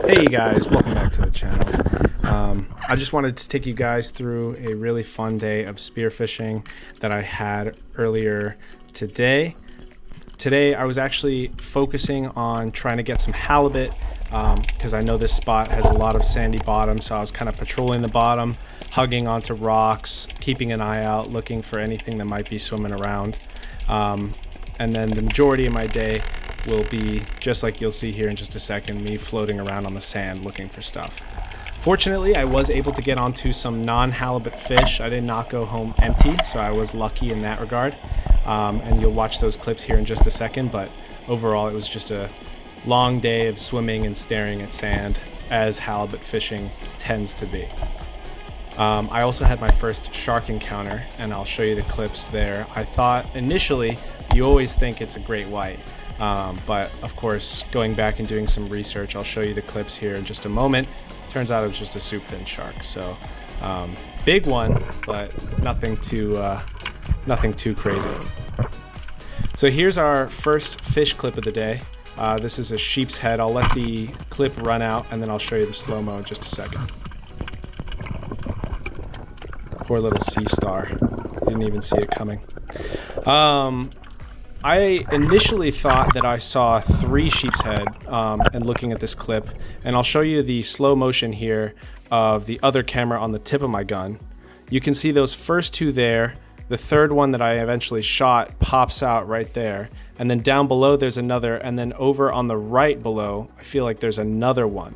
Hey guys, welcome back to the channel. I just wanted to take you guys through a really fun day of spearfishing that I had earlier today. Today I was actually focusing on trying to get some halibut because I know this spot has a lot of sandy bottom, so I was kind of patrolling the bottom, hugging onto rocks, keeping an eye out, looking for anything that might be swimming around. And then the majority of my day will be, just like you'll see here in just a second, me floating around on the sand looking for stuff. Fortunately, I was able to get onto some non-halibut fish. I did not go home empty, so I was lucky in that regard. And you'll watch those clips here in just a second, but overall it was just a long day of swimming and staring at sand, as halibut fishing tends to be. I also had my first shark encounter, and I'll show you the clips there. I thought initially, you always think it's a great white, but of course, going back and doing some research, I'll show you the clips here in just a moment. Turns out it was just a soupfin shark, so big one, but nothing too crazy. So here's our first fish clip of the day. This is a sheep's head. I'll let the clip run out, and then I'll show you the slow-mo in just a second. Poor little sea star. Didn't even see it coming. I initially thought that I saw 3 sheep's head and looking at this clip, and I'll show you the slow motion here of the other camera on the tip of my gun. You can see those first 2 there. The third one that I eventually shot pops out right there, and then down below there's another, and then over on the right below I feel like there's another one.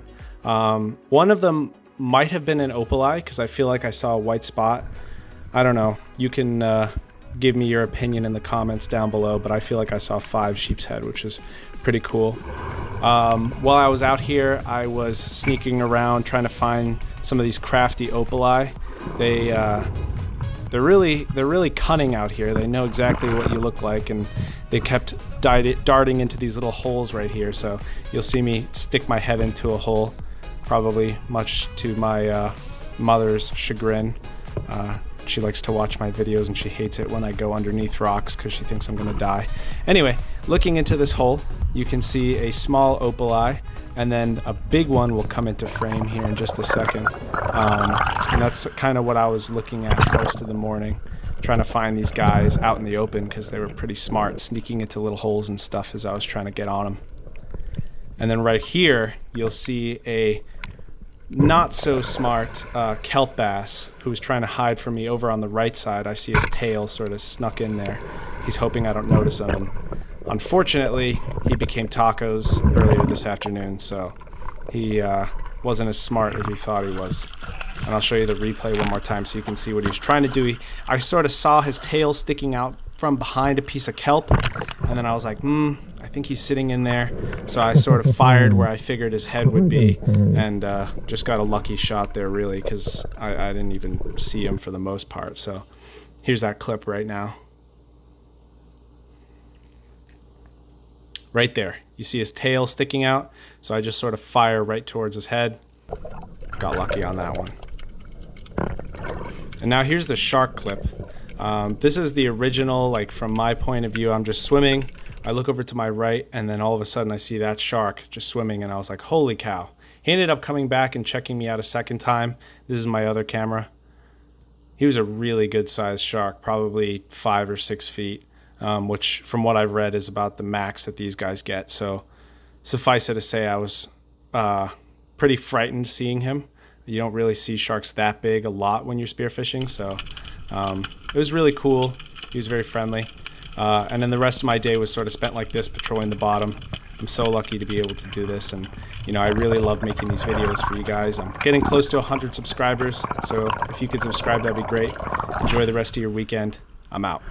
One of them might have been an opali because I feel like I saw a white spot. I don't know. You can give me your opinion in the comments down below, but I feel like I saw 5 sheep's head, which is pretty cool. While I was out here, I was sneaking around trying to find some of these crafty opali. They're really cunning out here. They know exactly what you look like, and they kept darting into these little holes right here. So you'll see me stick my head into a hole, probably much to my mother's chagrin. She likes to watch my videos and she hates it when I go underneath rocks because she thinks I'm gonna die. Anyway, looking into this hole, you can see a small opali, and then a big one will come into frame here in just a second. And that's kind of what I was looking at most of the morning, trying to find these guys out in the open because they were pretty smart, sneaking into little holes and stuff as I was trying to get on them. And then right here, you'll see a not so smart kelp bass who's trying to hide from me over on the right side. I see his tail sort of snuck in there. He's hoping I don't notice him. And unfortunately, he became tacos earlier this afternoon, so he wasn't as smart as he thought he was. And I'll show you the replay one more time so you can see what he was trying to do. I sort of saw his tail sticking out from behind a piece of kelp, and then I was like, I think he's sitting in there. So I sort of fired where I figured his head would be, and just got a lucky shot there, really, because I didn't even see him for the most part. So here's that clip right now. Right there, you see his tail sticking out, so I just sort of fire right towards his head. Got lucky on that one. And now here's the shark clip. This is the original, like from my point of view, I'm just swimming. I look over to my right, and then all of a sudden I see that shark just swimming, and I was like, holy cow. He ended up coming back and checking me out a second time. This is my other camera. He was a really good sized shark, probably 5 or 6 feet, which from what I've read is about the max that these guys get. So suffice it to say, I was pretty frightened seeing him. You don't really see sharks that big a lot when you're spearfishing, so it was really cool. He was very friendly. And then the rest of my day was sort of spent like this, patrolling the bottom. I'm so lucky to be able to do this, and you know, I really love making these videos for you guys. I'm getting close to 100 subscribers, so if you could subscribe, that'd be great. Enjoy the rest of your weekend. I'm out.